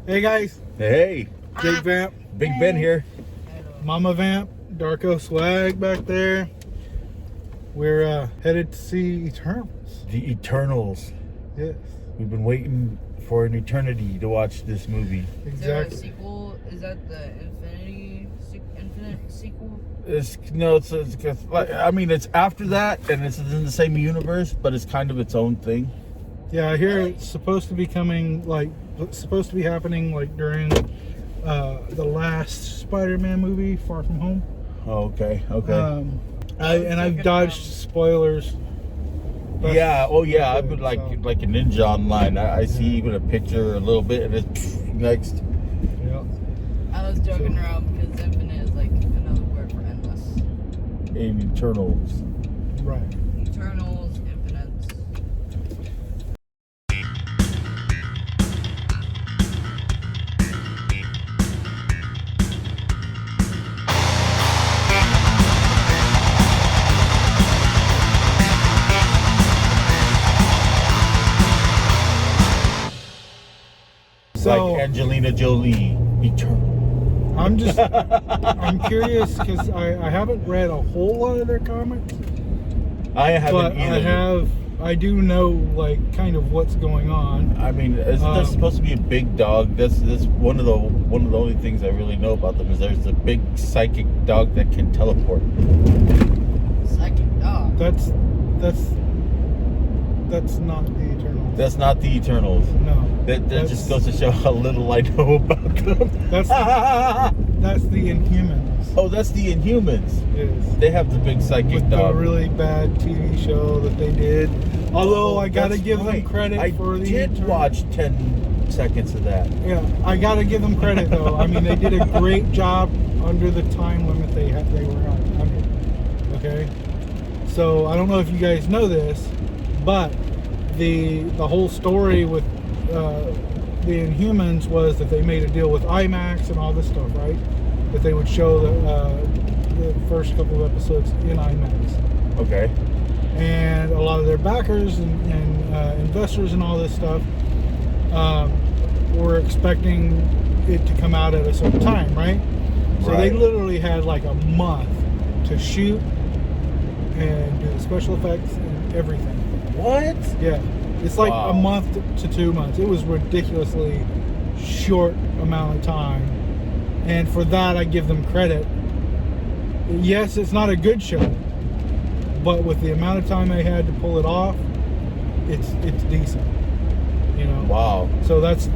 Hey guys, Hey, Jake Vamp, Big Ben here. Mama Vamp, Darko Swag back there. We're headed to see Eternals. The Eternals. Yes, We've been waiting for an eternity to watch this movie. Is there a exactly. sequel? Is that the Infinite sequel? It's like, I mean, it's after that, and it's in the same universe, but it's kind of its own thing. Yeah, I hear it's supposed to be coming, supposed to be happening like during the last Spider-Man movie, Far From Home. Oh, okay. I've dodged spoilers. But- Yeah. Oh, yeah. I've been So- like a ninja online. I see even a picture a little bit, and it's next. Yeah. I was joking around because infinite is like another word for endless. In Eternals. Right. Eternals, infinites. So Like Angelina Jolie. Eternal. I'm curious because I haven't read a whole lot of their comics. I haven't But either. I do know like kind of what's going on. I mean, isn't there supposed to be a big dog? That's one of the only things I really know about them is there's a big psychic dog that can teleport. Psychic dog. That's not the Eternals. That's not the Eternals. No. That That's- just goes to show how little I know about them. That's the Inhumans. Oh, that's the Inhumans. Yes. They have the big psychic With the dog. really bad TV show that they did. Although I gotta That's give them right. credit for the I did Eternals. watch 10 seconds of that. Yeah, I gotta give them credit though. I mean, they did a great job under the time limit they were under. Okay, so I don't know if you guys know this, but the whole story with the Inhumans was that they made a deal with IMAX and all this stuff, right? That they would show the first couple of episodes in IMAX. Okay. And a lot of their backers and investors and all this stuff were expecting it to come out at a certain time, right? So they Right. literally had like a month to shoot and do the special effects and everything. What? Yeah, it's like Wow. a month to 2 months. It was ridiculously short amount of time, and for that I give them credit. Yes, it's not a good show, but with the amount of time they had to pull it off, it's decent, you know. Wow. So that's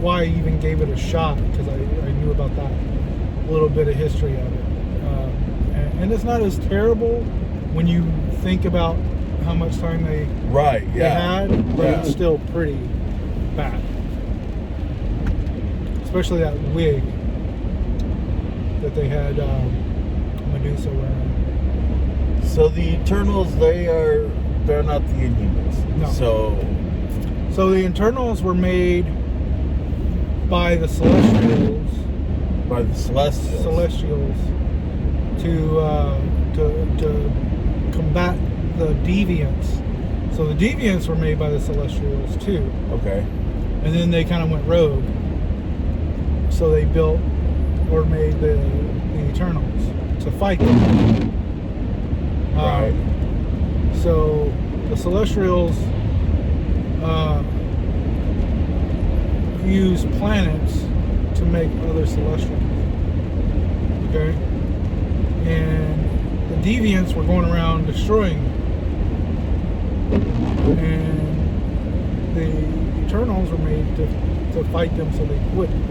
why I even gave it a shot, because I knew about that little bit of history of it, and it's not as terrible when you think about how much time they Right. Yeah. had, but Yeah. it's still pretty bad, especially that wig that they had Medusa wearing. So the Eternals, they're not the Inhumans. No. So So the Eternals were made by the Celestials. by the Celestials. To combat the Deviants. So the Deviants were made by the Celestials too, Okay. and then they kind of went rogue. So they built or made the Eternals to fight them. Right. So the Celestials use planets to make other Celestials. Okay? And the Deviants were going around destroying them. And the Eternals were made to fight them so they wouldn't.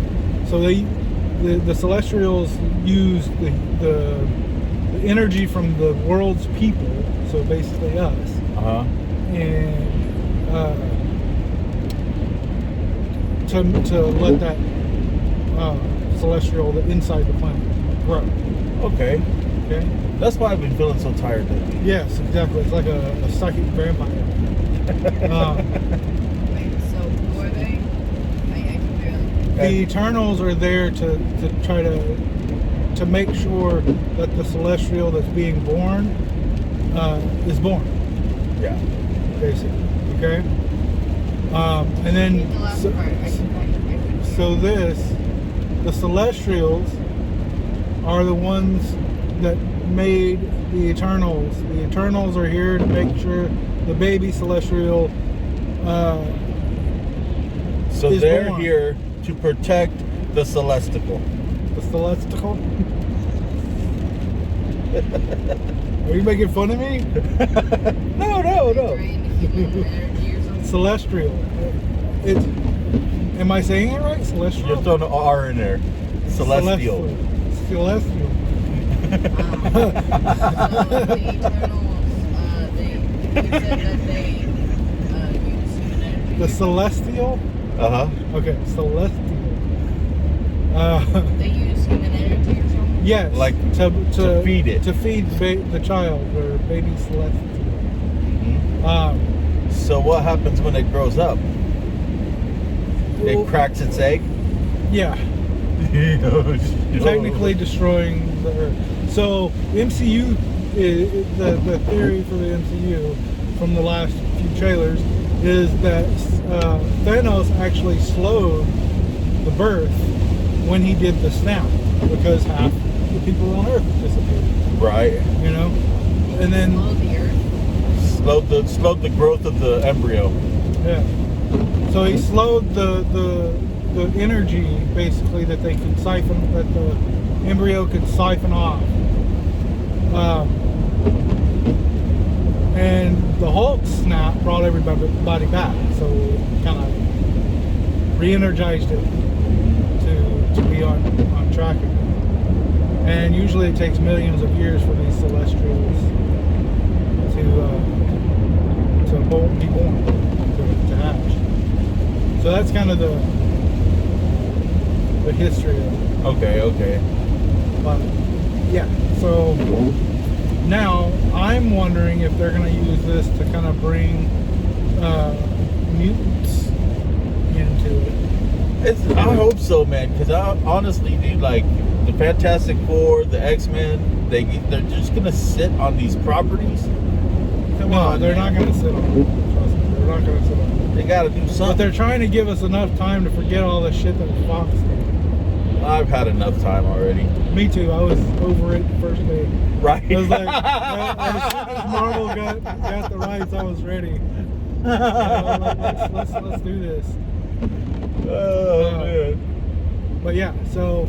So the Celestials used the energy from the world's people, so basically us, and to let that celestial inside the planet grow. Okay. Okay. That's why I've been feeling so tired lately. Yes, exactly. It's like a psychic vampire. Wait, so who are they? I can barely. The Eternals are there to try to make sure that the celestial that's being born is born. Yeah. Basically. Okay. And then The last part, I So the Celestials are the ones that made the Eternals. The Eternals are here to make sure the baby Celestial So is they're born. here to protect the Celestial. The Celestial? Are you making fun of me? No. Drain human energy or something. Celestial. It's. Am I saying it right? Celestial? You're throwing an R in there. Celestial. Celestial. So the Eternals, you said that they use human energy. The Celestial? Uh-huh. Okay, Celestial. They use human energy or something. Yes. Like to feed it. To feed the child or baby Celestial. So what happens when it grows up? Well, It cracks its egg? Yeah. Technically destroying the Earth. So MCU, the theory for the MCU from the last few trailers is that Thanos actually slowed the birth when he did the snap because half the people on Earth disappeared. Right. You know, and then Slow the Earth. Slowed the growth of the embryo. yeah. So he slowed the energy basically that they could siphon, that the embryo could siphon off. And the Hulk snap brought everybody back, so kind of re-energized it to be on track again. And usually it takes millions of years for these Celestials to be born, to hatch. So that's kind of the history of it. Okay. But yeah, so now I'm wondering if they're going to use this to kind of bring mutants into it. I hope so, man. Because I honestly, dude, like the Fantastic Four, the X-Men, they're just gonna sit on these properties. Come No, on, they're man. not going to sit on it. Trust me, they're not going to sit on it. They gotta do But something. they're trying to give us enough time to forget all the shit that Fox did. I've had enough time already. Me too. I was over it the first day. Right. I was like, as soon as Marvel got the rights, I was ready. Let's do this. Oh man. But yeah, so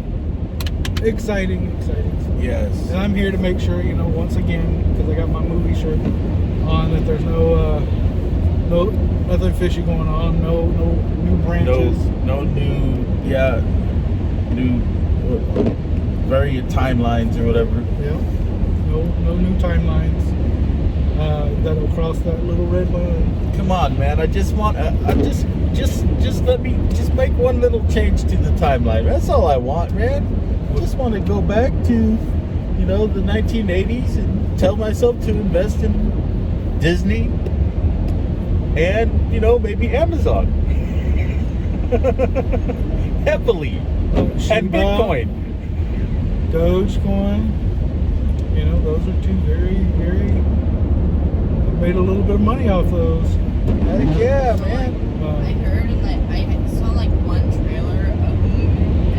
exciting stuff. Yes. And I'm here to make sure, once again, because I got my movie shirt on, that there's nothing fishy going on, no new branches. No new variant timelines or whatever. Yeah. No new timelines that'll cross that little red line. Come on, man. I just want. Just let me make one little change to the timeline. That's all I want, man. I just want to go back to, the 1980s and tell myself to invest in Disney and maybe Amazon heavily and Shiba, Bitcoin. Dogecoin. Those are two very, very. Made a little bit of money off those. Heck yeah, So, man. I heard and I saw like one trailer of the movie,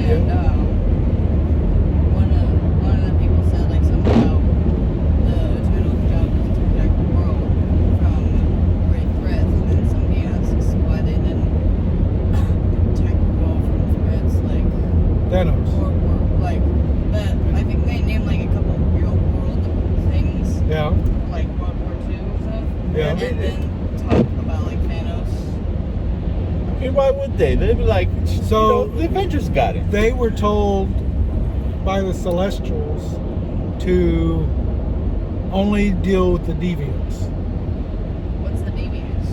and one of the people said like something about the Eternal's job is to protect the world from great threats, and then somebody asks why they didn't protect the world from threats like Thanos. like that. I think they named like a couple real world things, Yeah. like World War II and stuff. Yeah. And then talk about like Thanos. I mean, why would they? They'd be like, So- the Avengers got it. They were told by the Celestials to only deal with the deviants. What's the deviants?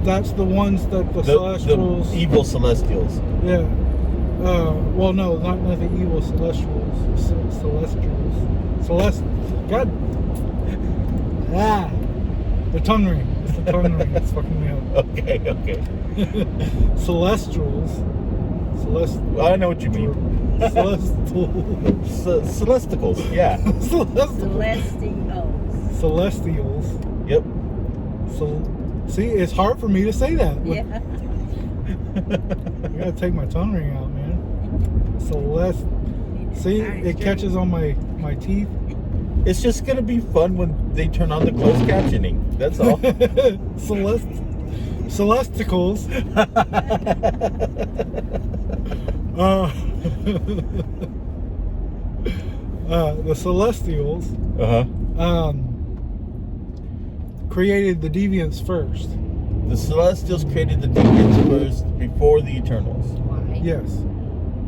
That's the ones that the Celestials. The evil Celestials. Yeah. Well, no, not the evil Celestials. Celestials. God. The tongue ring. It's the tongue ring. It's fucking me up. Okay. Celestials. Well, I know what you mean. Celesticals. Yeah. Celestials. Yep. See, it's hard for me to say that. Yeah. I gotta take my tongue ring out, man. Celeste. See, it catches on my teeth. It's just gonna be fun when they turn on the closed captioning. That's all. Celesticles. The Celestials created the Deviants first. The Celestials created the Deviants first before the Eternals. Why? Yes,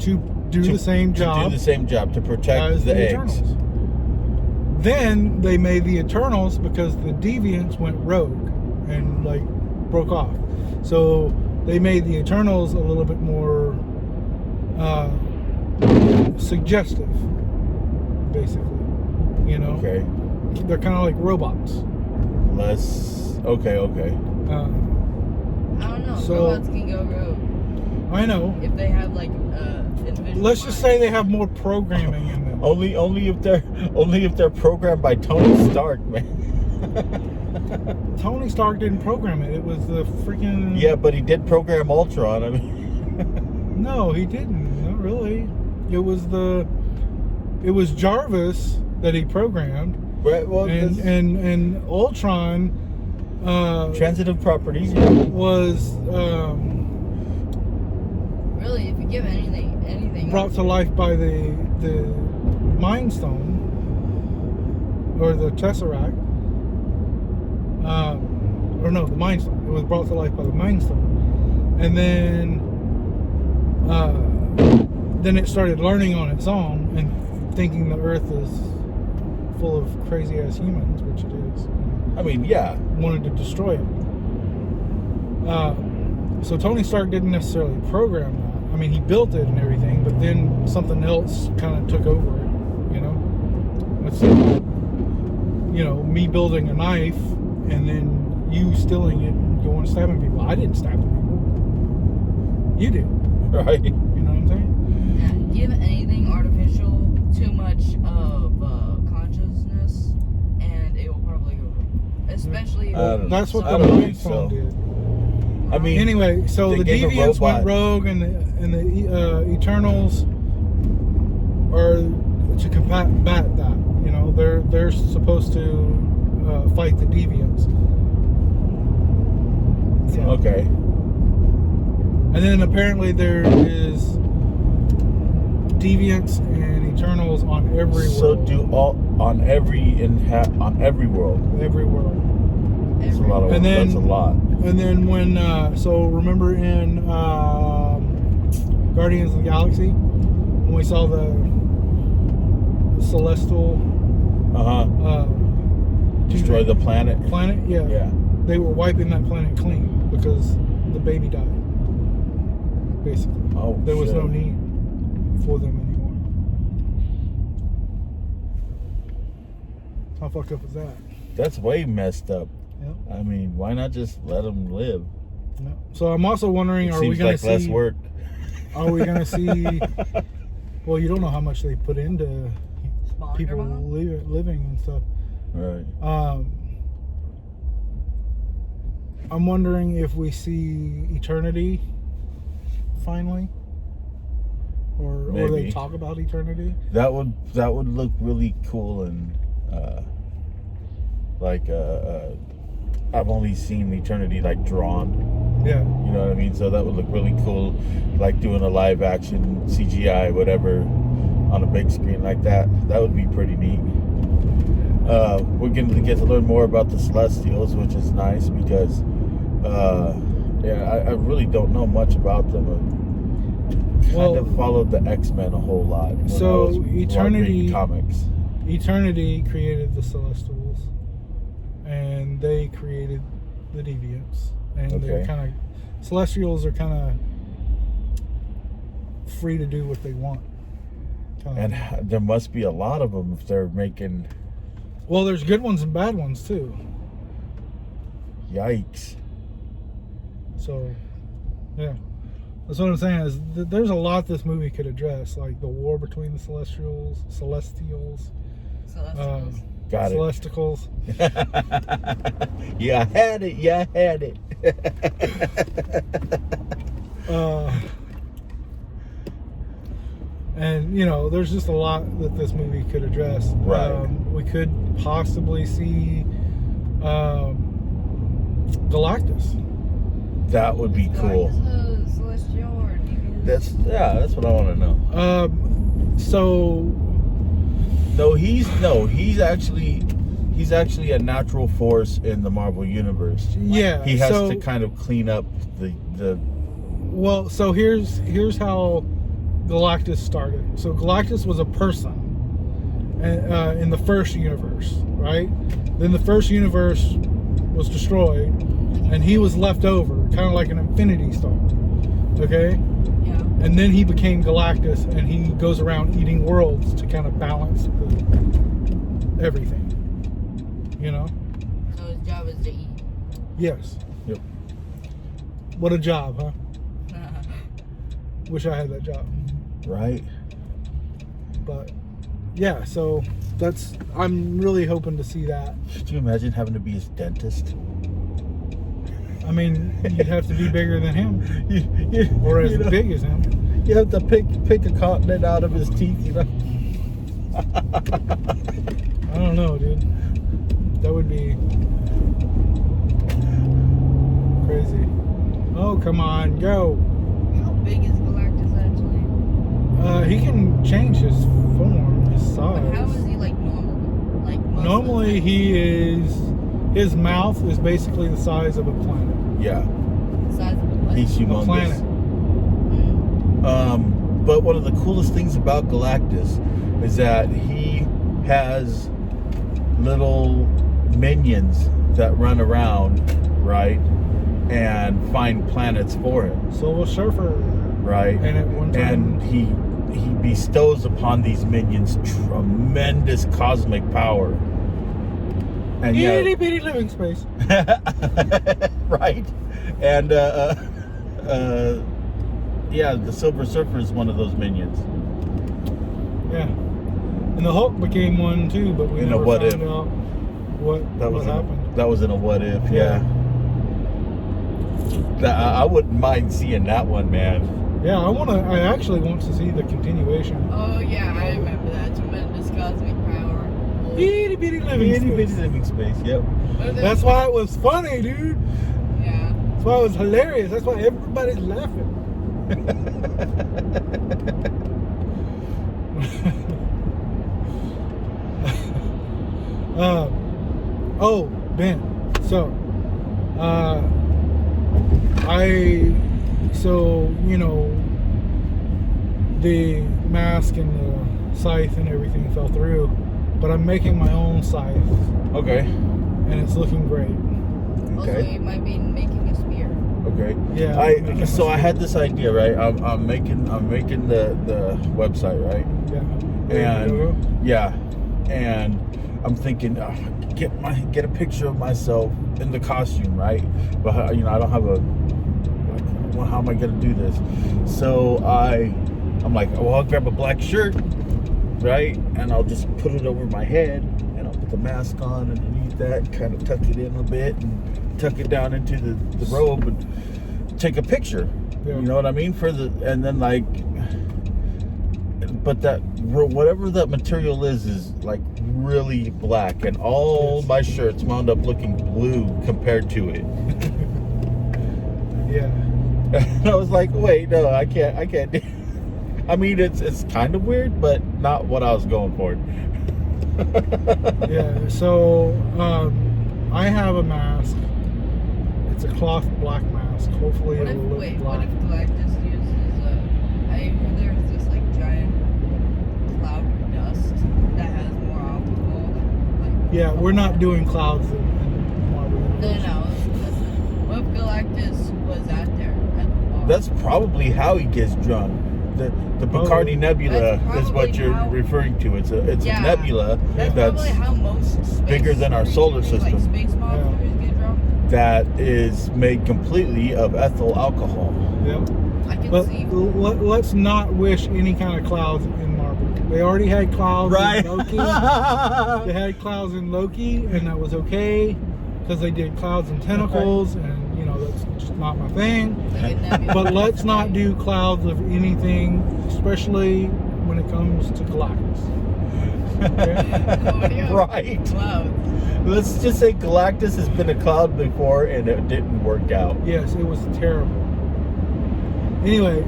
to do the same job. To do the same job to protect as the eggs. Eternals. Then they made the Eternals because the Deviants went rogue and like broke off. So they made the Eternals a little bit more suggestive, basically. You know, Okay. they're kind of like robots. Less. Okay. I don't know. So- Robots can go rogue I know. if they have like individual. Let's just say they have more programming in them. Only if they're programmed by Tony Stark, man. Tony Stark didn't program it. It was the freaking. Yeah, but he did program Ultron. I mean. No, he didn't. Not really. It was Jarvis that he programmed, Right. Well, and Ultron transitive properties. was Really, if you give anything brought to life by the Mind Stone or the Tesseract. Or no, the Mind Stone. It was brought to life by the Mind Stone, and then it started learning on its own and thinking the Earth is full of crazy ass humans, which it is. I mean, yeah. Wanted to destroy it. So Tony Stark didn't necessarily program that. I mean, he built it and everything, but then something else kind of took over it. You know, it's me building a knife and then you stealing it and going stabbing people. I didn't stab the people. You did. Right. You know what I'm saying? Yeah, give anything artificial too much of consciousness, and it will probably go wrong. Especially. That's what I the don't Mind think Stone so. did. I mean, Anyway, so they the gave a Deviants went robot- rogue, and the Eternals are to combat that. You know, they're supposed to fight the Deviants. So, Okay. and then apparently there is Deviants and Eternals on every So world. on every world. Every world. That's a lot of. And then- That's a lot. And then when, so remember in Guardians of the Galaxy, when we saw the celestial Destroy the planet. planet? Yeah. Yeah. They were wiping that planet clean because the baby died. Basically. Oh. There was shit. no need for them anymore. How fucked up was that? That's way messed up. Yeah. I mean, why not just let them live? No. So I'm also wondering, It are we seems going like to less see? work. Are we going to see? Well, you don't know how much they put into Spawn people hormone? living and stuff. Right. I'm wondering if we see eternity finally, or they Maybe. talk about eternity. That would look really cool and I've only seen Eternity like drawn. Yeah. You know what I mean? So that would look really cool, like doing a live action CGI whatever on a big screen like that. That would be pretty neat. We're going to get to learn more about the Celestials, which is nice because I really don't know much about them. I kind of followed the X-Men a whole lot. When So, I was Eternity- reading comics. Eternity created the Celestials, and they created the Deviants, and they're Okay. kind of Celestials are kind of free to do what they want. Kinda. And there must be a lot of them if they're making. Well, there's good ones and bad ones too. Yikes. So, yeah, that's what I'm saying. Is there's a lot this movie could address, like the war between the Celestials, Celestials. Got it. Celesticals. Yeah, I had it. And you know, there's just a lot that this movie could address. Right. We could possibly see Galactus. That would be cool. Galactus, celestial, or maybe That's what I want to know. So No, he's actually a natural force in the Marvel universe. yeah, He has so, to kind of clean up the Well, so here's how Galactus started. So Galactus was a person in the first universe, right? Then the first universe was destroyed, and he was left over, kind of like an Infinity Stone. Okay? yeah. And then he became Galactus, and he goes around eating worlds to kind of balance everything. You know? So his job is to eat. Yes. Yep. What a job, huh? Wish I had that job. right. But yeah, so I'm really hoping to see that. Could you imagine having to be his dentist? I mean, you'd have to be bigger than him, You or as know, big as him. You have to pick a continent out of his teeth, you know. I don't know, dude. That would be crazy. Oh, come on, go. How big is Galactus actually? He can change his form, his size. But how is he like normal? Like most Normally, of the his mouth is basically the size of a planet. Yeah, size of a planet. he's humongous. A planet. But one of the coolest things about Galactus is that he has little minions that run around, right, and find planets for him, Silver Surfer. right? And at one time, And he bestows upon these minions tremendous cosmic power. And itty bitty living space. right. And yeah, the Silver Surfer is one of those minions. Yeah. And the Hulk became one too, but we In a never what found if. out what happened. That was in a what if, yeah. I wouldn't mind seeing that one, man. Yeah, I actually want to see the continuation. Oh yeah, I remember that. Tremendous cosmic power. Itty bitty living Itty bitty space. living space, yep. That's why it was funny, dude. Yeah. That's why it was hilarious. That's why everybody's laughing. Oh, Ben. So, you know, the mask and the scythe and everything fell through, but I'm making my own scythe, Okay. and it's looking great. Also, Okay. you might be making a spear. Okay. Yeah. I had this idea, right? I'm making the website, right? Yeah. And yeah, and I'm thinking get a picture of myself in the costume, right? But you know, I don't have well, how am I gonna do this? So I'm like, well, I'll grab a black shirt, right? And I'll just put it over my head, and I'll put the mask on underneath that, kind of tuck it in a bit, and tuck it down into the robe, and take a picture. Yeah. You know what I mean? And then like, but that whatever that material is like really black, and all my shirts wound up looking blue compared to it. Yeah. And I was like, wait, no, I can't do. I mean, it's kind of weird, but not what I was going for. Yeah. So, I have a mask. It's a cloth black mask. Hopefully, What it if, will look wait, black. what if Galactus uses I heard there's this like giant cloud of dust that has more alcohol than like. Yeah, we're not doing clouds in Marvel. No. Listen. What if Galactus was out there at the bar? That's probably how he gets drunk. The Bacardi Nebula That's is what probably you're how- referring to. It's a Yeah. nebula That's that's probably how most space bigger than our solar creatures, system. Like space monsters get drunk. that is made completely of ethyl alcohol. Yeah. I can But see. let's not wish any kind of clouds in Marvel. They already had clouds Right. in Loki. They had clouds in Loki, and that was okay because they did clouds and tentacles, and you know that's just not my thing. Like a nebula. But let's not do clouds of anything, especially when it comes to Galactus. Okay? Right. Clouds. Let's just say Galactus has been a cloud before and it didn't work out. Yes, it was terrible. Anyway,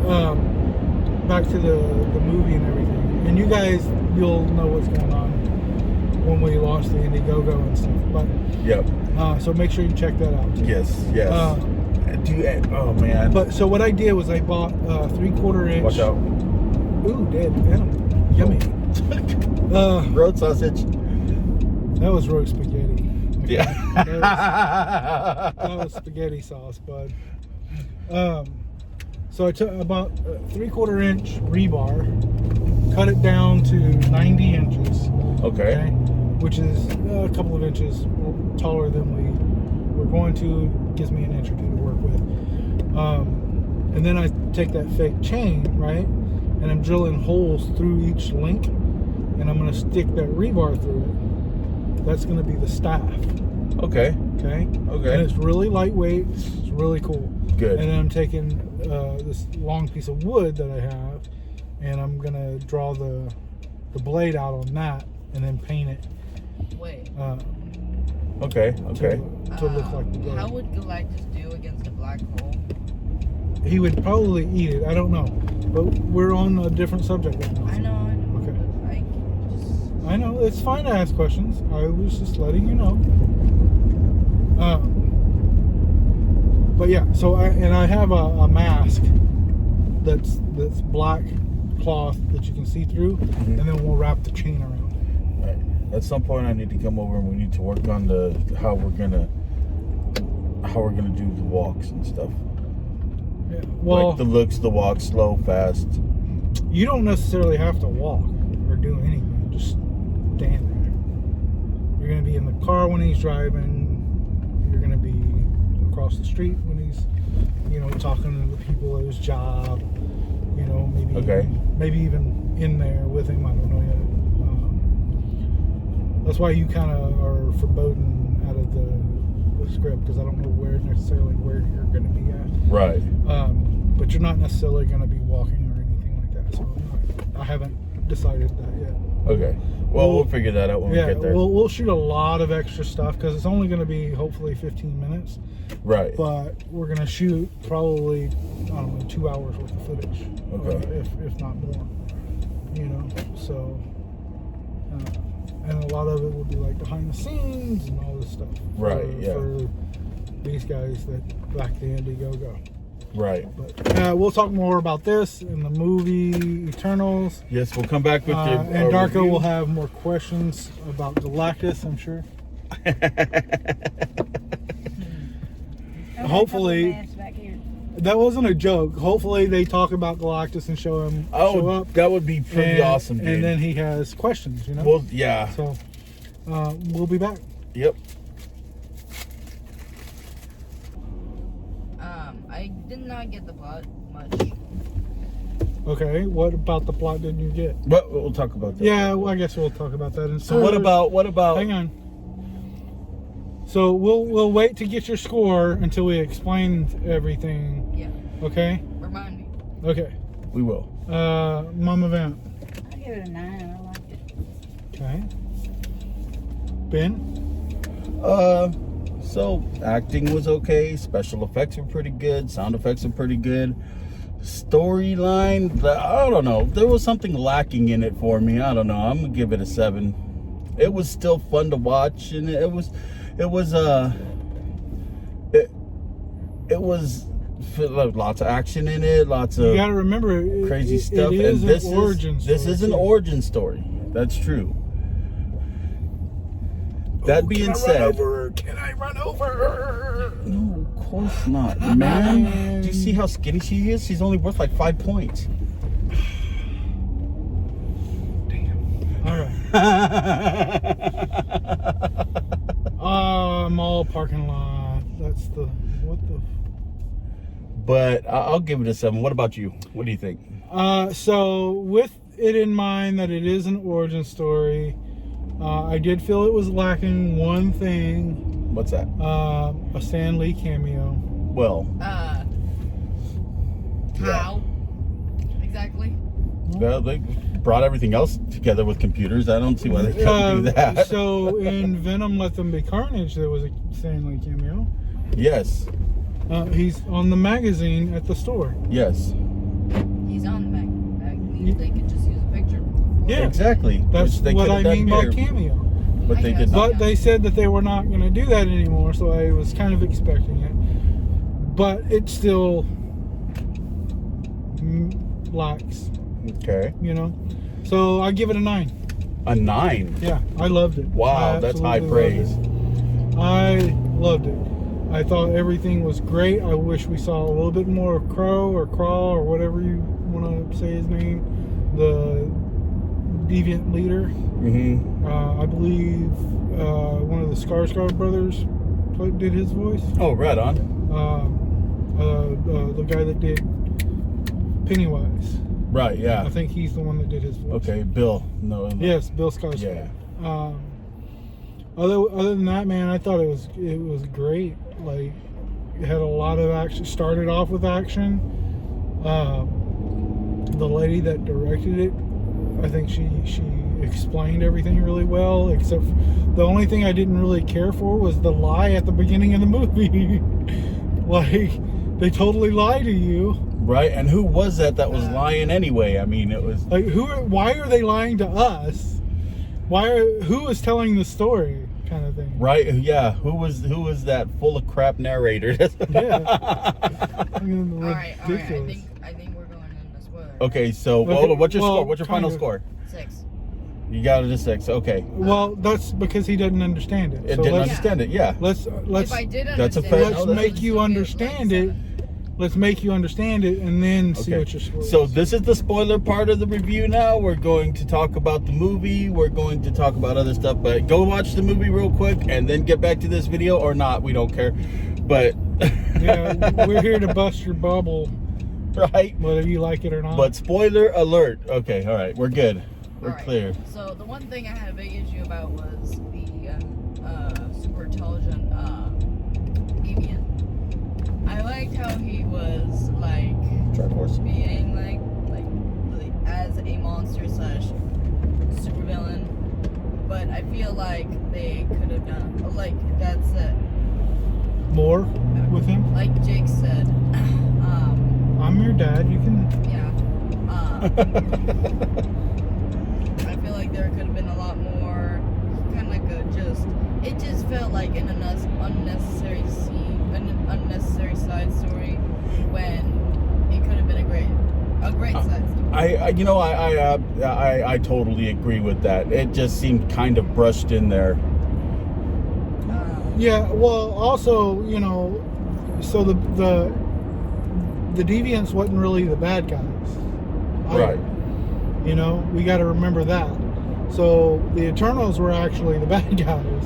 back to the movie and everything. And you guys, you'll know what's going on when we launch the Indiegogo and stuff. But Yep. so make sure you check that out too. Yes. Yes. Oh man. But so what I did was I bought 3/4 inch. Watch out. Ooh, dead venom. Yummy. Road sausage. That was roast spaghetti. Okay? Yeah. That was spaghetti sauce, bud. So I bought 3/4 inch rebar, cut it down to 90 inches. Okay. Which is a couple of inches taller than we're going to. Gives me an inch or two to work with. And then I take that fake chain, right? And I'm drilling holes through each link, and I'm going to stick that rebar through it. That's going to be the staff. Okay. Okay. Okay. And it's really lightweight. It's really cool. Good. And then I'm taking this long piece of wood that I have, and I'm going to draw the blade out on that, and then paint it. Wait. Okay. Okay. To look like the blade. How would Galactus do against a black hole? He would probably eat it. I don't know. But we're on a different subject right now. I know. Okay. Like, just... I know. It's fine to ask questions. I was just letting you know. But yeah, so I have a mask that's black cloth that you can see through, and then we'll wrap the chain around it. Right. At some point, I need to come over and we need to work on how we're gonna do the walks and stuff. Yeah. Well, Like the looks, the walk, slow, fast. you don't necessarily have to walk or do anything. Just stand there. You're going to be in the car when he's driving. You're going to be across the street when he's, talking to the people at his job. Maybe Okay. maybe even in there with him. I don't know yet. That's why you kind of are foreboding out of the script, because I don't know where you're going to be at. Right. But you're not necessarily going to be walking or anything like that. So I haven't decided that yet. Okay. Well, we'll figure that out when we get there. We'll shoot a lot of extra stuff because it's only going to be hopefully 15 minutes. Right. But we're going to shoot probably, I don't know, 2 hours worth of footage. Okay. If not more. So, and a lot of it will be like behind the scenes and all this stuff. Right, For these guys that back the Indiegogo. Right. But we'll talk more about this in the movie Eternals. Yes, we'll come back with and Darko review. will have more questions about Galactus, I'm sure. Hopefully, that wasn't a joke. Hopefully, they talk about Galactus and show him show up. That would be pretty awesome, dude. And then he has questions, Well, yeah. So, we'll be back. Yep. I did not get the plot much. Okay, what about the plot didn't you get? But we'll talk about that. Yeah, well, I guess we'll talk about that. So what about? Hang on. So we'll wait to get your score until we explain everything. Yeah. Okay. Remind me. Okay. We will. Mama Vamp. I give it a 9. I liked it. Okay. Ben. So acting was okay. Special effects were pretty good. Sound effects were pretty good. Storyline, I don't know. There was something lacking in it for me. I don't know. I'm gonna give it a 7. It was still fun to watch, and it was lots of action in it. Lots of You gotta remember, crazy stuff. It is And this an origin story. This is an too. origin story. That's true. That being said, Can I run over? no, of course not, man. Do you see how skinny she is? She's only worth like 5 points. Damn. All right. Mall parking lot. That's the what the. But I'll give it a 7. What about you? What do you think? So with it in mind that it is an origin story, I did feel it was lacking one thing. What's that? A Stan Lee cameo. Well, how exactly? well, they brought everything else together with computers. I don't see why they couldn't do that. So in Venom Let Them Be Carnage, there was a Stanley cameo. Yes. He's on the magazine at the store. Yes. He's on the back. They could just use a picture. Yeah. Exactly. That's Which they what could I have mean done by here, cameo. but they did not. But they said that they were not going to do that anymore, so I was kind of expecting it. But it still lacks, Okay. you know. So I give it a 9. A 9. Yeah, I loved it. Wow, I that's high absolutely praise. loved it. I loved it. I thought everything was great. I wish we saw a little bit more of Crow or Crawl or whatever you want to say his name, the deviant leader. Mm-hmm. I believe one of the Skarsgård brothers did his voice. Oh, right on. The guy that did Pennywise. Right, yeah. I think he's the one that did his voice. Okay, Bill. No. Yes, Bill Skarsgård. Yeah. Other than that, man, I thought it was great. Like, it had a lot of action. Started off with action. The lady that directed it, I think she explained everything really well. Except the only thing I didn't really care for was the lie at the beginning of the movie. Like, they totally lie to you. Right, and who was that was lying anyway? I mean, it was Like, why are they lying to us? Who is telling the story, kind of thing. right. Yeah, who was that full of crap narrator? Yeah. All right. I Ridiculous. think we're going in this way. Okay, so Okay, what's your well, score? What's your final kind of. score? 6. You got it a 6. Okay, Well, that's because he doesn't understand it. it So didn't let's understand it. Yeah. let's If I did That's a understand fair- it, let's no, that's- make you understand it. Let's make you understand it, and then see Okay. what your score So is. this is the spoiler part of the review now. We're going to talk about the movie. We're going to talk about other stuff, but go watch the movie real quick and then get back to this video or not. We don't care. But Yeah, we're here to bust your bubble, right? whether you like it or not. But spoiler alert. Okay, all right. We're good. We're Alright, clear. So the one thing I had a big issue about was the super intelligent deviant. I liked how he was like Triforce. being like as a monster slash supervillain, but I feel like they could have done like that's it. More with him. Like Jake said, I'm your dad. You can. yeah. I feel like there could have been a lot more, kind of like it just felt like an unnecessary scene, an unnecessary side story when it could have been a great side story. I totally agree with that. It just seemed kind of brushed in there. Yeah. Well, also, you know, so the deviants wasn't really the bad guys. Right. You know, we got to remember that. So the Eternals were actually the bad guys,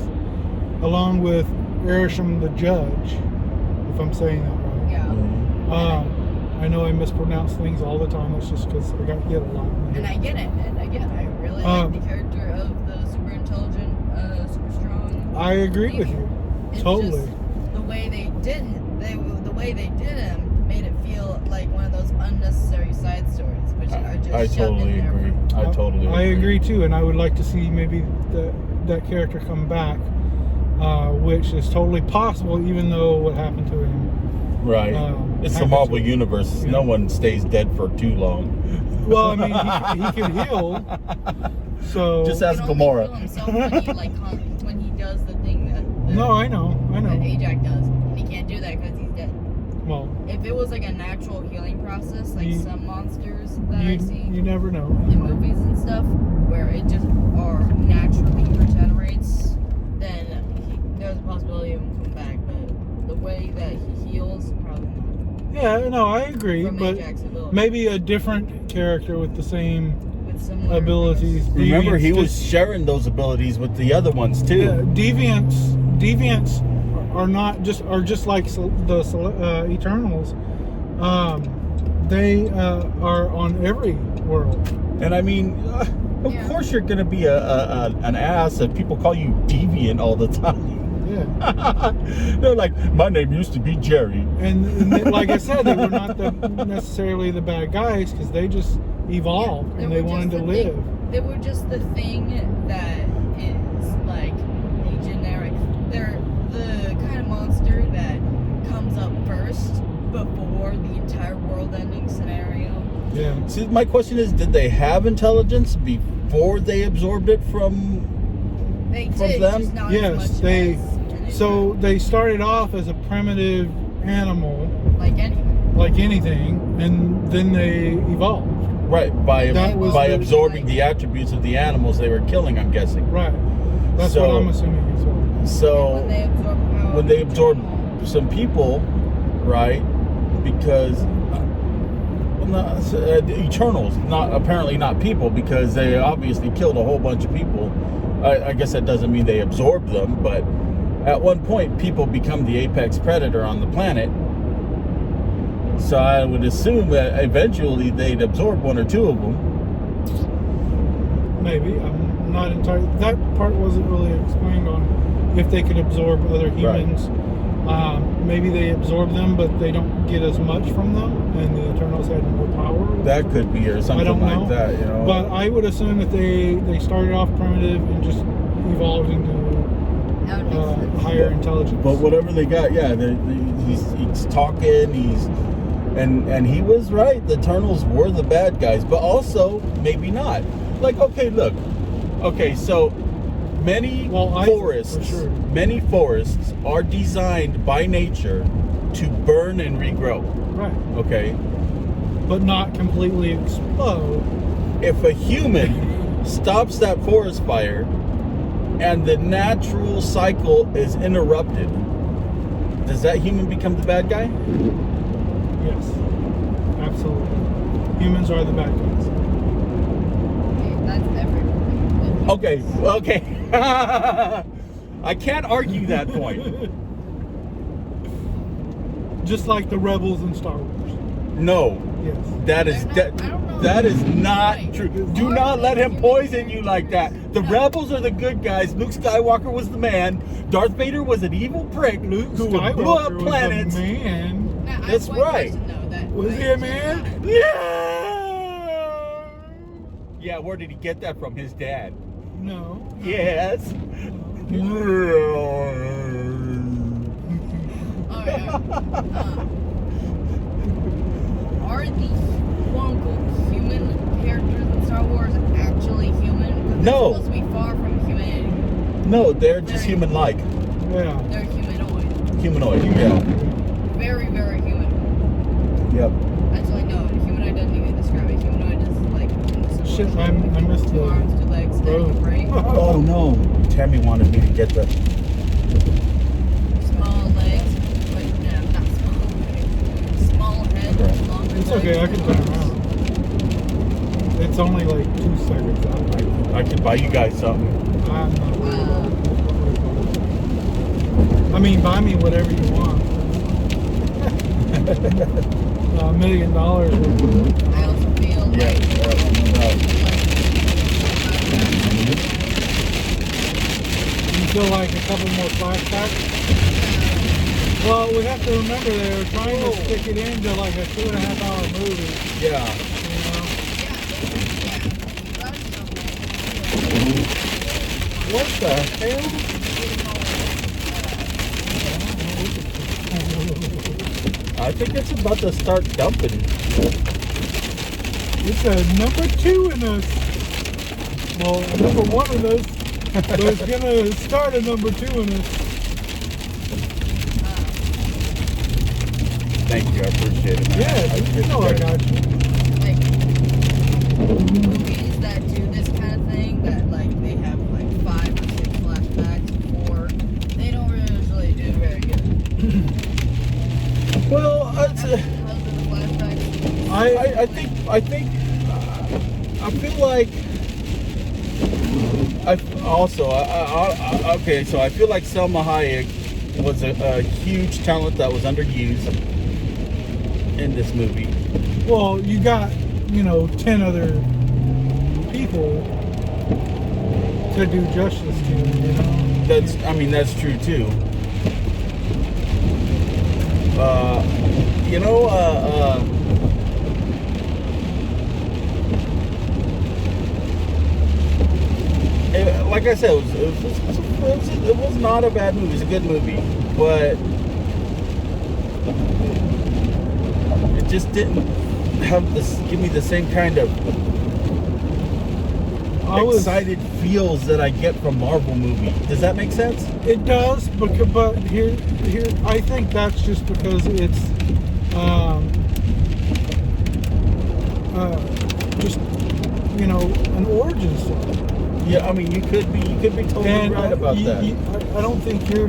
along with Erisham the Judge, if I'm saying that right. Yeah. I know I mispronounce things all the time. It's just because I get a lot. And I get it. And again, I really like the character of the super intelligent, super strong. I agree with you. It's Totally. Just the way they did him made it feel like one of those unnecessary side stories, which are just I shoved totally in there. agree. I totally agree. I agree too, and I would like to see maybe that character come back, which is totally possible, even though what happened to him. Right. It's the happened Marvel to him. universe. Yeah. No one stays dead for too long. Well, I mean, he can heal. So Just He ask can only Gamora. heal himself when he does the thing that no, I know. that Ajax does, and he can't do that because he's dead. Well, If it was like a natural healing process, like some monsters that I see you never know. in movies and stuff, where it just naturally regenerates, then there's a possibility of him coming back. But the way that he heals, probably not. Yeah, no, I agree, From but Ajax's ability. maybe a different character with the same With similar abilities. Remember, he Deviants was just- sharing those abilities with the other ones too. Yeah, deviants are just like the Eternals. They are on every world. And I mean, of Yeah. course you're gonna be an ass if people call you deviant all the time. Yeah. They're like, my name used to be Jerry. And they, like I said, they were not necessarily the bad guys because they just evolved and they wanted to live. They were just the thing that is like the generic. They're the kind of monster that comes up first before the entire world-ending scenario. Yeah. See, my question is, did they have intelligence before they absorbed it from They did, them? just not Yes, as much they. as So they started off as a primitive animal, like anything. like anything, and then they evolved. Right, by That was the- absorbing the attributes of the animals they were killing, I'm guessing. Right. That's So- what I'm assuming as well. So When they absorb power, when they absorb animal, some people, right? Because the Eternals, apparently not people, because they obviously killed a whole bunch of people. I guess that doesn't mean they absorbed them, but at one point, people become the apex predator on the planet. So I would assume that eventually they'd absorb one or two of them. Maybe. I'm not entirely. That part wasn't really explained on if they could absorb other humans. Maybe they absorb them, but they don't get as much from them, and the Eternals had more power. That could be, or something I don't know. like that, you know. But I would assume that they started off primitive and just evolved into that would make sense. higher intelligence. But whatever they got, yeah, he's talking, and he was right. The Eternals were the bad guys, but also maybe not. Like, okay, look, okay, so many many forests are designed by nature to burn and regrow. Right. Okay, But not completely explode. if a human stops that forest fire and the natural cycle is interrupted, does that human become the bad guy? Yes. Absolutely. Humans are the bad guys. That's everything. Okay. I can't argue that point. Just like the rebels in Star Wars. No, Yes. that is They're not- I don't know. that is not Right. true. Do not let him poison you like that. The rebels are the good guys. Luke Skywalker was the man. Darth Vader was an evil prick Luke who would Skywalker blow up was a planets. man. Now, I have That's one right. question, though, that Was he a man? Yeah. Yeah, where did he get that from? His dad. No. Yes. Alright. Are these quote-unquote human characters in Star Wars actually human? 'Cause they're No. supposed to be far from humanity. No, they're just human-like. Yeah. They're humanoid. Humanoid, yeah. Very, very human. Yep. Actually, no. Humanoid doesn't even describe it. Humanoid is like... Shit, I missed two the arms, two legs, standing road. upright. Oh no. Tammy wanted me to get the Small legs. Wait, no, not small legs. Small head, Okay. longer It's legs. okay, I can turn around. It's only like 2 seconds out. I could buy you guys something. I'm not worried Wow. about it. I mean, buy me whatever you want. $1 million. I also feel Yeah, like... no doubt. You feel like a couple more flashbacks? Well, we have to remember they were trying to stick it into like a 2.5 hour movie. Yeah. You know? What the hell? I think it's about to start dumping. It's a number 2 in us. Well, a number 1 in us. But it's gonna start a number 2 in us. Thank you, I appreciate it. Man. Yeah, you know I got you. Like, movies that do this kind of thing, that like they have like 5 or 6 flashbacks before, they don't usually do very good. Well, How's the flashbacks? I feel like okay, so I feel like Selma Hayek was a huge talent that was underused in this movie. Well, you got, 10 other people to do justice to, that's true too. You know, like I said, it was not a bad movie. It's a good movie, but it just didn't give me the same kind of excited feels that I get from Marvel movies. Does that make sense? It does, but here, I think that's just because it's just an origin story. Yeah, I mean, you could be totally right about that. I don't think you're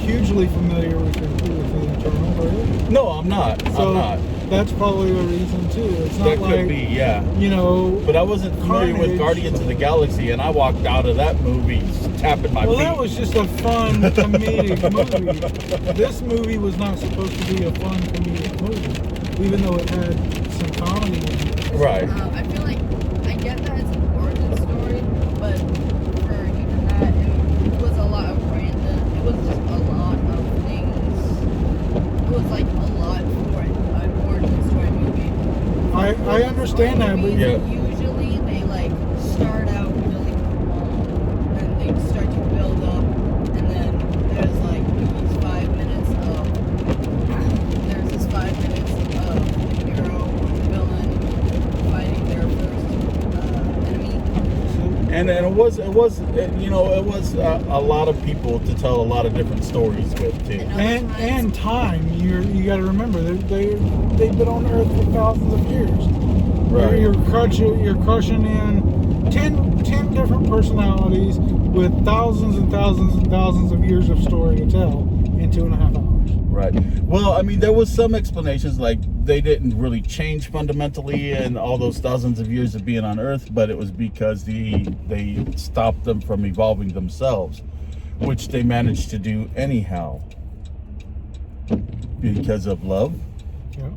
hugely familiar with the Eternals, are you? No, I'm not. So I'm not. That's probably a reason too. It's not That like, could be, yeah. But I wasn't familiar with Guardians of the Galaxy, and I walked out of that movie tapping my feet. Well, that was just a fun comedic movie. This movie was not supposed to be a fun comedic movie, even though it had some comedy in it. Right. I feel like I get that it's an origin story, but for even that, it was a lot of random. It was just a lot of things. It was like a lot for an origin story movie. I understand that, but yeah. Usually they like start out really small, and they start to build up, and then there's like these 5 minutes of the hero or the villain fighting their first enemy. And it was a lot of people to tell a lot of different stories with too. and time. You got to remember they've been on Earth for thousands of years. Right. You're crushing in 10 different personalities with thousands and thousands and thousands of years of story to tell in 2.5 hours. Right. Well, I mean, there was some explanations like they didn't really change fundamentally in all those thousands of years of being on Earth, but it was because they stopped them from evolving themselves, which they managed to do anyhow because of love. Yeah.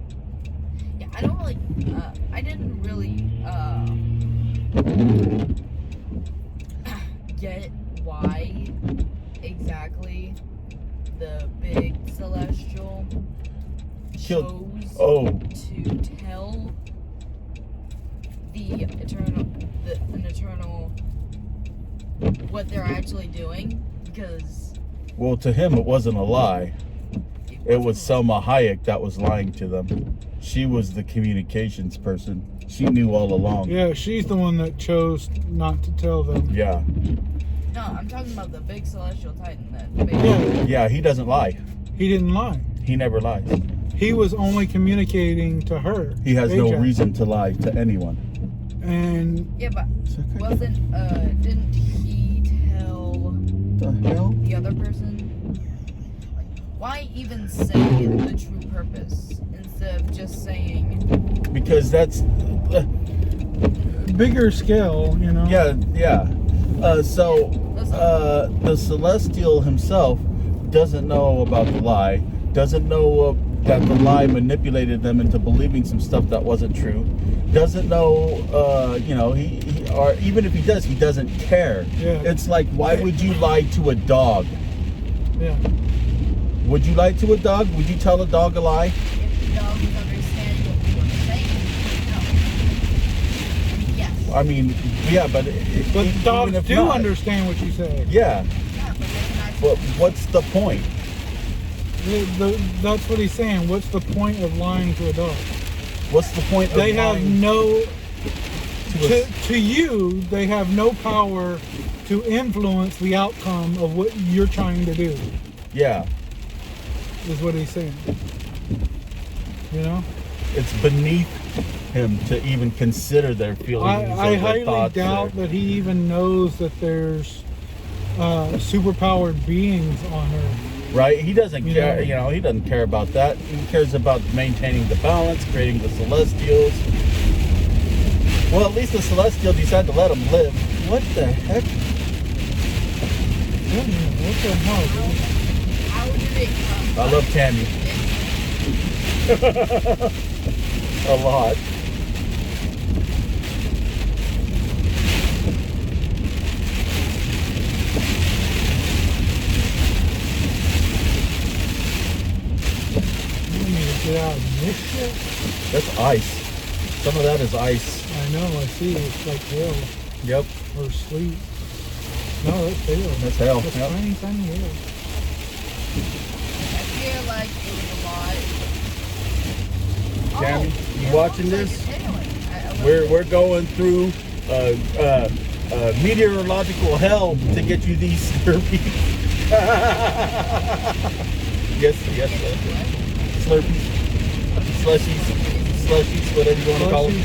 Yeah, I don't really. I didn't really get why exactly the big celestial chose to tell an eternal what they're actually doing, because Well, to him, it wasn't a lie. It was Selma Hayek that was lying to them. She was the communications person. She knew all along. Yeah, she's the one that chose not to tell them. Yeah. No, I'm talking about the big celestial titan that made Yeah, he doesn't lie. He didn't lie. He never lies. He was only communicating to her. He has no Ajax. reason to lie to anyone. And Yeah, but didn't he tell The hell? the other person? Like, why even say the true purpose instead of just saying? Because that's bigger scale, yeah. So the Celestial himself doesn't know about the lie, doesn't know that the lie manipulated them into believing some stuff that wasn't true, doesn't know, he or even if he does, he doesn't care. Yeah. It's like, why would you lie to a dog? Yeah. Would you lie to a dog? Would you tell a dog a lie? If the dog would understand what you were saying, no. Yes. I mean, yeah, but dogs even if do not, understand what you say. Yeah, Yeah, but they can actually. but what's the point? That's what he's saying. What's the point of lying to a dog? What's the point of They have lying no. to a- To you, they have no power to influence the outcome of what you're trying to do. Yeah, Is what he's saying. it's beneath him to even consider their feelings or I their highly thoughts. doubt that he even knows that there's superpowered beings on Earth. Right? He doesn't care. Yeah. He doesn't care about that. He cares about maintaining the balance, creating the Celestials. Well, at least the Celestial decided to let him live. What the heck? What the hell, dude? How did it come? I love Tammy a lot. it out of this shit. That's ice. Some of that is ice. I know, I see. It's like hail Yep. or sleet. No, that's hail. That's hell. That's Yep. tiny, tiny hail. I feel like it was a lot. Tammy, you it watching looks like this? it's hailing. I love We're it. going through meteorological hell to get you these Slurpees. yes, Slurpees, slushies, whatever you want to call them.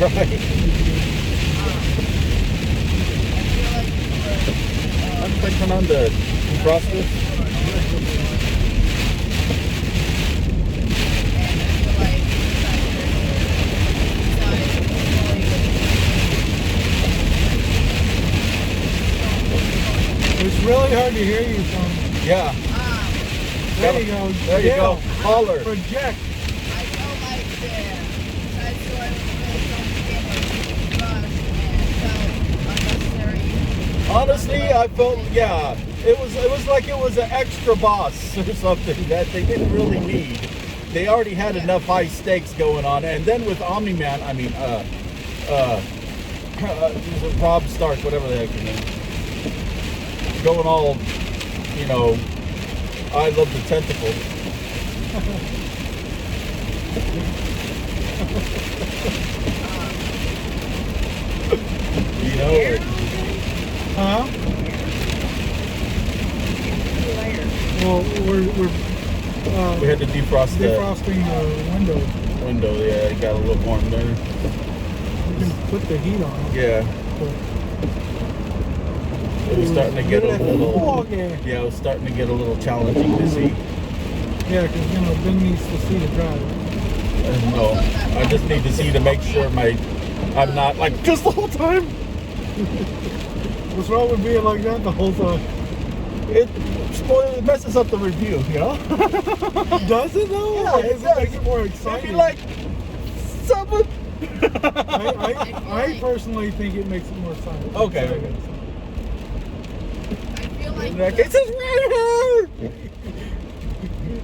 Right. I'm clicking on the defroster. It's really hard to hear you from. Yeah. There you go. There you go. Holler. Project. I felt like that's why I was really rushed and felt unnecessary. Honestly, I felt it was like it was an extra boss or something that they didn't really need. They already had enough high stakes going on, and then with Omni-Man, I mean, Rob Stark, whatever the heck his name, going all, you know, I love the tentacles. You know, Huh? Well, we're we had to defrost the defrosting the window. Yeah, it got a little warm there. You can put the heat on. Yeah, But it was starting to get a little. Yeah, Yeah, it was starting to get a little challenging to see. because Ben needs to see the drive. No, I just need to see to make sure I'm not like this the whole time. What's wrong with being like that the whole time? It messes up the review, you know? Does it though? Yeah, Like, it does it make does. it more It'd exciting? be like someone. I personally think it makes it more exciting. Okay. I feel like In that case, it's right here.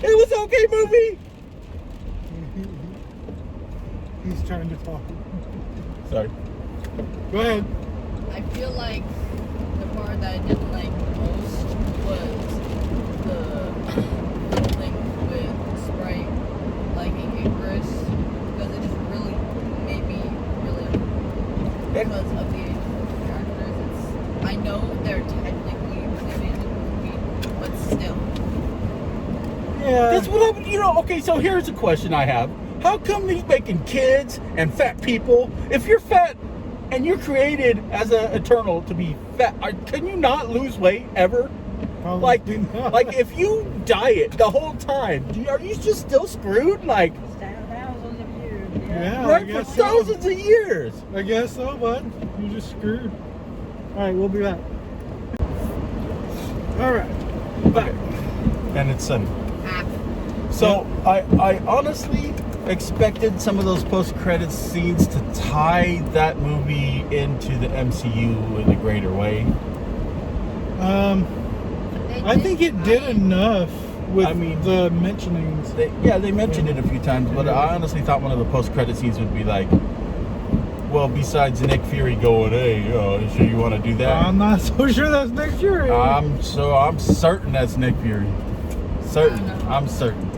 It was okay, movie. He's trying to talk. Sorry. Go ahead. I feel like the part that I didn't like most was the thing with Sprite liking Icarus, because it just really made me really because of the characters. I know they're technically related in the movie, but still. Yeah. That's what I. You know. Okay, so here's a question I have. How come he's making kids and fat people? If you're fat and you're created as an eternal to be fat, can you not lose weight ever? Probably not. Like if you diet the whole time, are you just still screwed? Like, Thousands of years. Yeah, I right, for guess so. thousands of years. I guess so, bud. You're just screwed. All right, we'll be back. All right. Okay. And it's sunny. So I honestly expected some of those post-credits scenes to tie that movie into the MCU in a greater way. I think it did enough with the mentionings. They mentioned it a few times, but I honestly thought one of the post-credit scenes would be like, well, besides Nick Fury going, hey, sure you want to do that? I'm not so sure that's Nick Fury. I'm certain that's Nick Fury. I'm certain.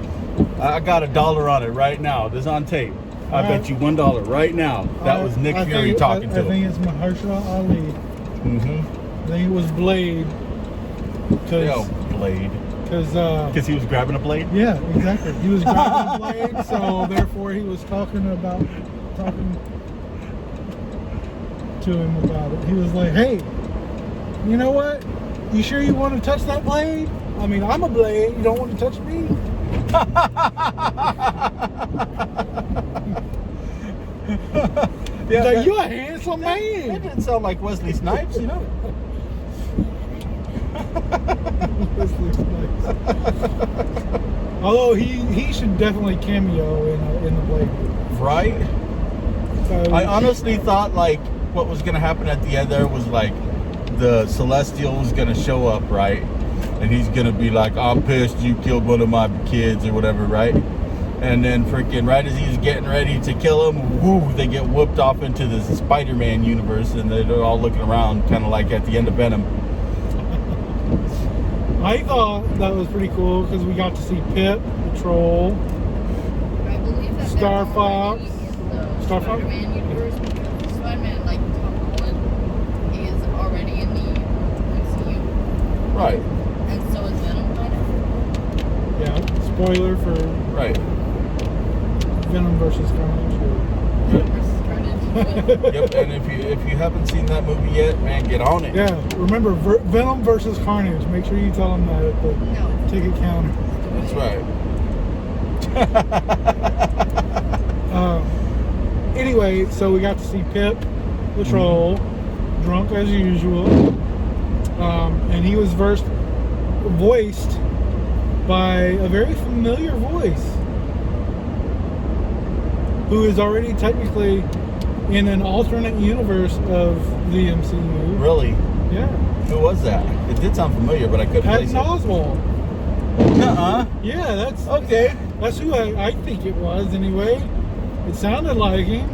I got $1 on it right now. This is on tape. I bet you $1 right now. That was Nick Fury talking to him. I think it's Mahershala Ali. Mm-hmm. I think it was Blade. Blade. Because he was grabbing a blade? Yeah, exactly. He was grabbing a blade, so therefore he was talking to him about it. He was like, hey, you know what? You sure you want to touch that blade? I mean, I'm a blade. You don't want to touch me? Yeah, like, you're a handsome man. That didn't sound like Wesley Snipes, you know? Wesley Snipes. Although he should definitely cameo in the Blade movie. Right? So, I honestly thought like what was gonna happen at the end there was like the Celestial was gonna show up, right? and he's gonna be like, I'm pissed you killed one of my kids or whatever, right? And then freaking right as he's getting ready to kill him, woo, they get whooped off into the Spider-Man universe, and they're all looking around kind of like at the end of Venom. I thought that was pretty cool because we got to see Pip, the troll. I believe that Star they're Fox. already in the Star Fox? Spider-Man universe because Spider-Man, like Tom Holland, is already in the MCU, Right, and so is Venom, kind of. Yeah, spoiler for right. Venom versus Carnage. Versus Carnage. Yep, and if you haven't seen that movie yet, man, get on it. Yeah, remember Venom versus Carnage. Make sure you tell them that at the No, ticket counter. That's right. Anyway, so we got to see Pip, the troll, drunk as usual, and he was voiced by a very familiar voice, who is already technically in an alternate universe of the MCU. Really? Yeah. Who was that? It did sound familiar, but I couldn't place Patton it. Oswalt. Uh-uh. Yeah, that's Okay. That's who I think it was anyway. It sounded like him.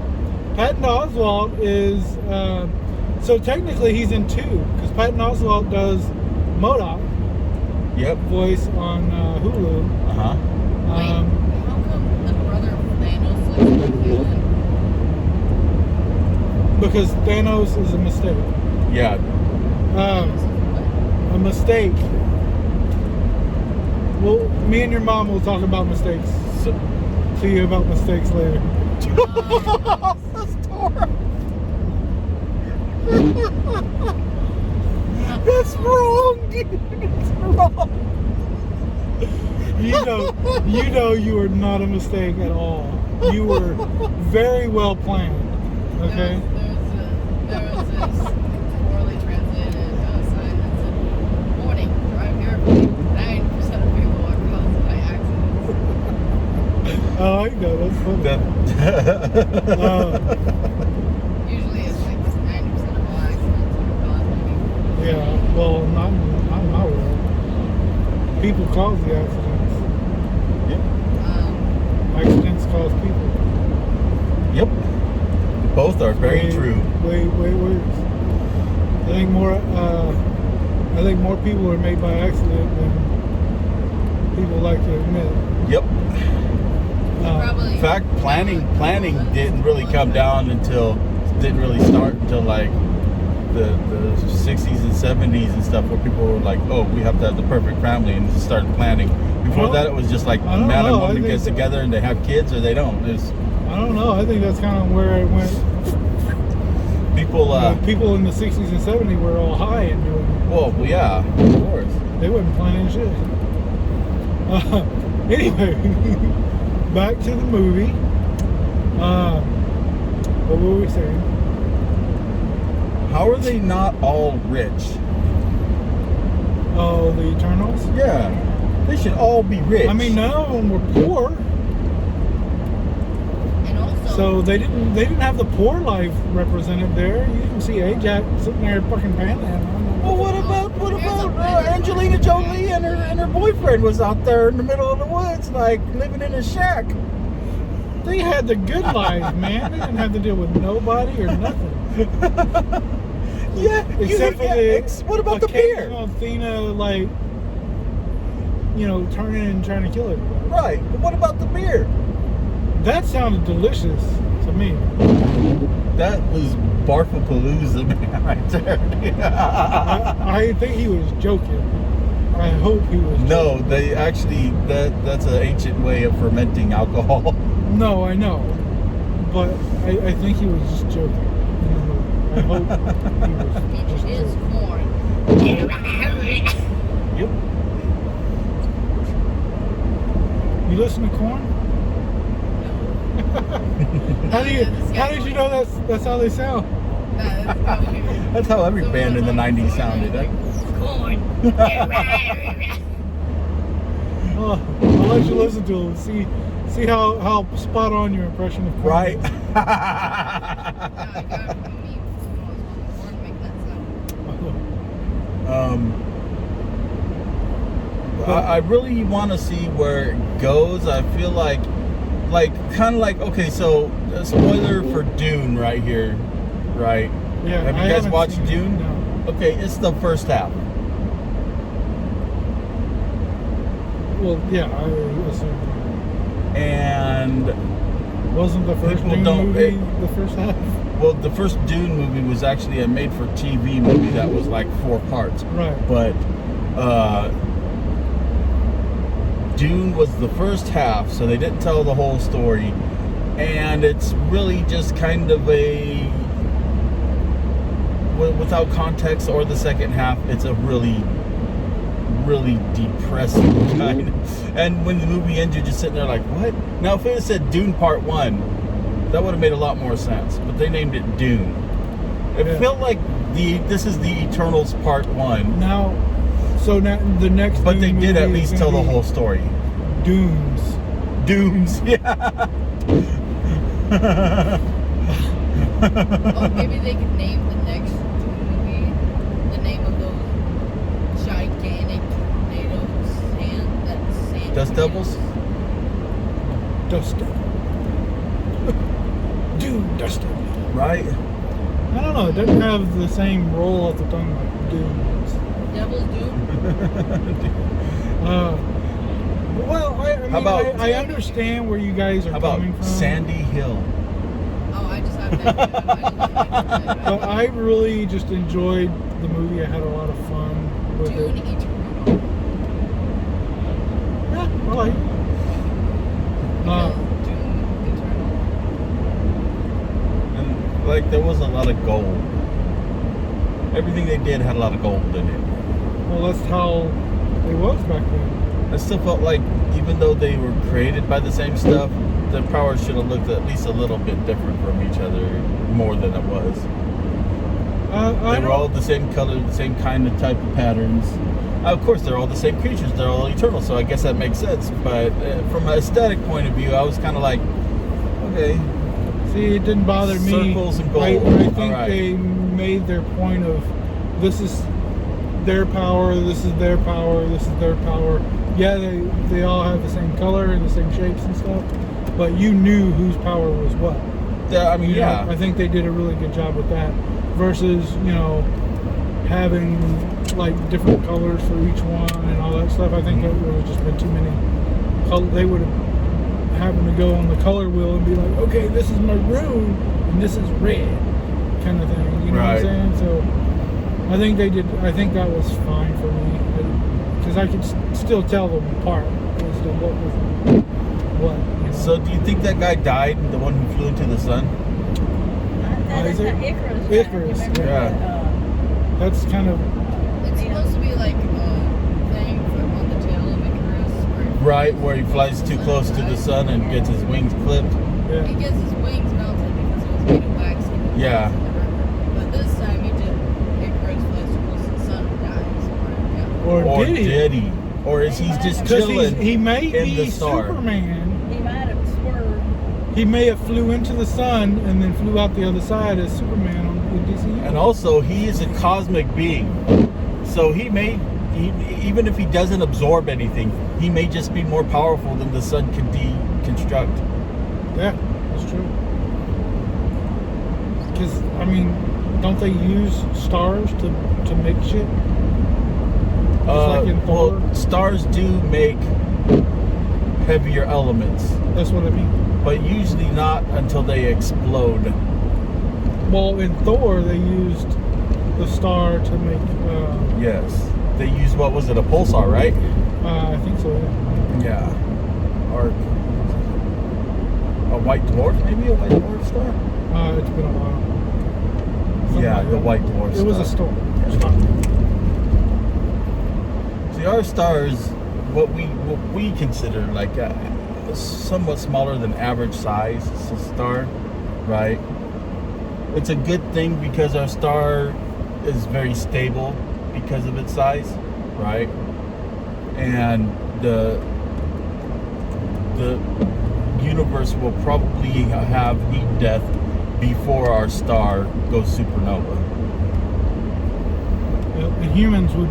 Patton Oswalt is, so technically he's in two, because Patton Oswalt does MODOK Yep. voice on Hulu. Uh-huh. wait, how come the brother of Thanos looks like Helen? Because Thanos is a mistake. Yeah. A mistake. Well, me and your mom will talk about mistakes. So, To you about mistakes later. that's horrible. That's wrong, dude. It's wrong. You know you were not a mistake at all. You were very well planned. Okay? There was this poorly translated sign that said, "Warning, drive carefully. 9% of people are caused by accidents." Oh, I know, that's funny. Usually it's like 90% of all accidents are caused by people. Yeah, well, not in my world. People cause the accidents. Accidents cause people. Yep. Both are very true. Way worse. I think more people are made by accident than people like to admit. Yep. Probably. In fact, planning didn't really come down didn't really start until like the 60s and 70s and stuff, where people were like, oh, we have to have the perfect family, and just started planning. Before Well, that, it was just like I don't man and know. I woman think gets that- together and they have kids or they don't. There's I don't know. I think that's kind of where it went. people. People in the 60s and 70s were all high and doing it. Well, yeah, of course. They wasn't planning shit. Anyway, back to the movie. What were we saying? How are they not all rich? Oh, the Eternals? Yeah, they should all be rich. I mean, none of them were poor, And also, so they didn't have the poor life represented there. You didn't see Ajax sitting there fucking panhandling. Well, what about Angelina Jolie and her boyfriend was out there in the middle of the woods, like living in a shack. They had the good life, man. They didn't have to deal with nobody or nothing. Yeah, Except for the what about the beer? occasional Athena, like, turning and trying to kill everybody. Right, but what about the beer? That sounded delicious to me. That was Barfapalooza, man, right there. I think he was joking. I hope he was joking. No, they actually that's an ancient way of fermenting alcohol. No, I know. But I think he was just joking. I hope he was just it is joking. corn. Yep. You listen to Korn? How did you know that's how they sound? That's probably That's how every band in the 90s sounded. corn. Oh, I'll let you listen to them. See how spot on your impression of Korn Right. is. No, I got it from me. Corn make that sound. I really want to see where it goes. I feel like kind of like, okay, so a spoiler for Dune right here, right? Yeah. Have you I guys haven't watched seen it, Dune? no. Okay, it's the first half. Well, yeah, I assume. And Wasn't the first People Dune don't- movie the first half? well, the first Dune movie was actually a made-for-TV movie that was like 4 parts. Right. But Dune was the first half, so they didn't tell the whole story, and it's really just kind of a without context or the second half. It's a really depressing kind. And when the movie ends, you're just sitting there like, what? Now, if it had said Dune Part 1, that would have made a lot more sense. But they named it Dune. It Yeah. felt like this is the Eternals Part 1. Now, so now the next. But they Dune did at movie is least tell gonna the be whole story. Dunes. Dunes, yeah. Oh, maybe they could name the next movie the name of those gigantic tornadoes, sand Dust devils? Dust Devil. Dune Dust Devil. Right? I don't know. It doesn't have the same roll off the tongue like Dunes. Devil's Doom. Well, I mean, How about- I understand where you guys are How about coming from. Sandy Hill? Oh, I just have that. But I really just enjoyed the movie. I had a lot of fun with Dune it. Eternal. Yeah, I like it. Dune Eternal. And like there was a lot of gold. Everything they did had a lot of gold in it. Well, that's how it was back then. I still felt like even though they were created by the same stuff, their powers should have looked at least a little bit different from each other more than it was. I They were all the same color, the same kind of type of patterns. Of course, they're all the same creatures. They're all eternal, so I guess that makes sense. But from an aesthetic point of view, I was kind of like, okay, See, it didn't bother me. Circles and gold. I think Alright. they made their point of this is their power, this is their power, this is their power. Yeah, they all have the same color and the same shapes and stuff, but you knew whose power was what. I mean, You know, yeah. I think they did a really good job with that versus, having like different colors for each one and all that stuff. I think that would have just been too many. They would have happened to go on the color wheel and be like, okay, this is maroon and this is red, kind of thing. You know Right. what I'm saying? So I think they did. I think that was fine for me because I could still tell them apart as to what was what. So do you think that guy died, the one who flew into the sun? That's Isaac? the Icarus. Icarus, Remember yeah. That's kind of It's supposed to be like a thing on the tail of Icarus. Right, where he flies too close to the sun and gets his wings clipped. He yeah. gets his wings melted because it was made of wax. And it Yeah. flies in the river. But this time he did Icarus flies too close to the sun and dies. Or, Or did he? did he? Or is he just Because chilling he may in be the star? Superman. He might have swerved. He may have flew into the sun and then flew out the other side as Superman on DC. And also, he is a cosmic being. So even if he doesn't absorb anything, he may just be more powerful than the sun can deconstruct. Yeah, that's true. Because I mean, don't they use stars to make shit? Like in Thor? Well, stars do make heavier elements, That's what I mean. but usually not until they explode. Well, in Thor, they used the star to make. Yes. They use, what was it, a pulsar, right? I think so. Yeah. Yeah. Or a white dwarf, maybe a white dwarf star? It's been a while. Something Yeah, like the that. white dwarf It was a star. star. See, our star is what we consider like a somewhat smaller than average size star, right? It's a good thing because our star is very stable because of its size, right? And the universe will probably have heat death before our star goes supernova. Yeah, and humans would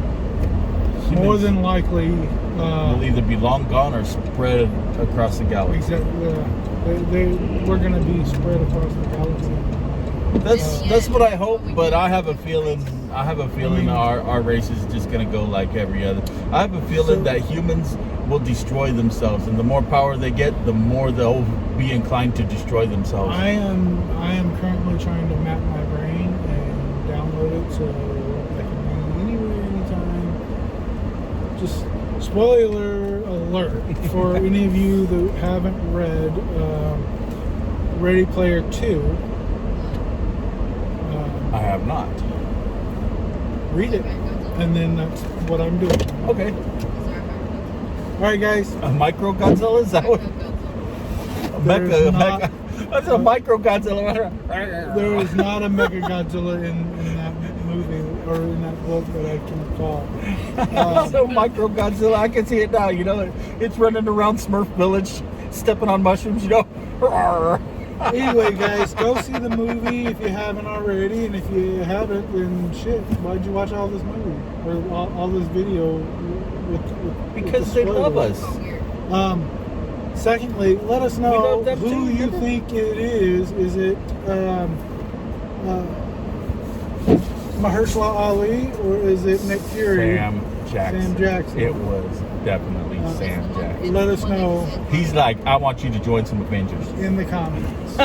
more Humans- than likely will either be long gone or spread across the galaxy. Exactly. We're gonna be spread across the galaxy. That's what I hope, but I have a feeling our race is just gonna go like every other. I have a feeling that humans will destroy themselves, and the more power they get, the more they'll be inclined to destroy themselves. I am currently trying to map my brain and download it so I can be anywhere, anytime. Just spoiler alert for any of you that haven't read Ready Player 2. I have not. Read it, and then that's what I'm doing. Okay. All right, guys. A micro Godzilla? Is that what? There's not- That's a micro Godzilla. There is not a Mega Godzilla in that movie or in that book that I can recall. So micro Godzilla, I can see it now. You know, it's running around Smurf Village, stepping on mushrooms. You know. Anyway, guys, go see the movie if you haven't already, and if you haven't, then shit, why'd you watch all this movie or all this video? Because they love us. Secondly, let us know love them who too, you yeah. think it is. Is it Mahershala Ali or is it Nick Fury? Sam Jackson. It was definitely Sam Jackson. Let us know He's like, I want you to join some Avengers. in the comments.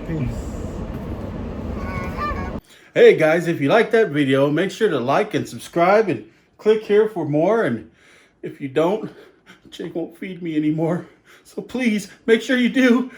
Peace. Hey guys, if you like that video, make sure to like and subscribe and click here for more. And if you don't, Jake won't feed me anymore. So please make sure you do.